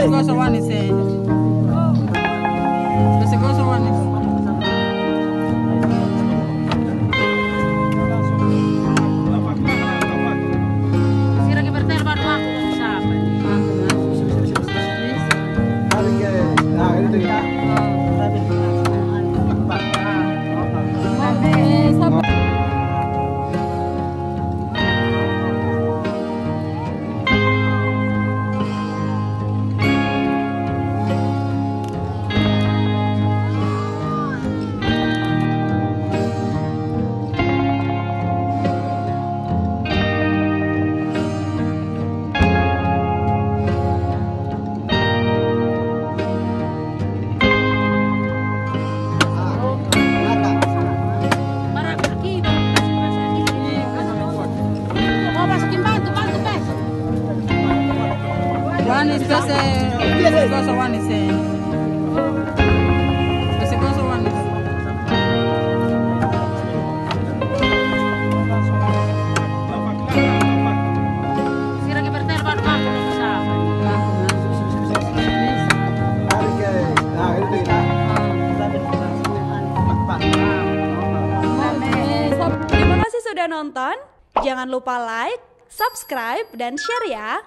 Gosto one is Você gosta one is one is você gosta one is você gosta one is Terima kasih sudah nonton. Jangan lupa like, subscribe, dan share ya.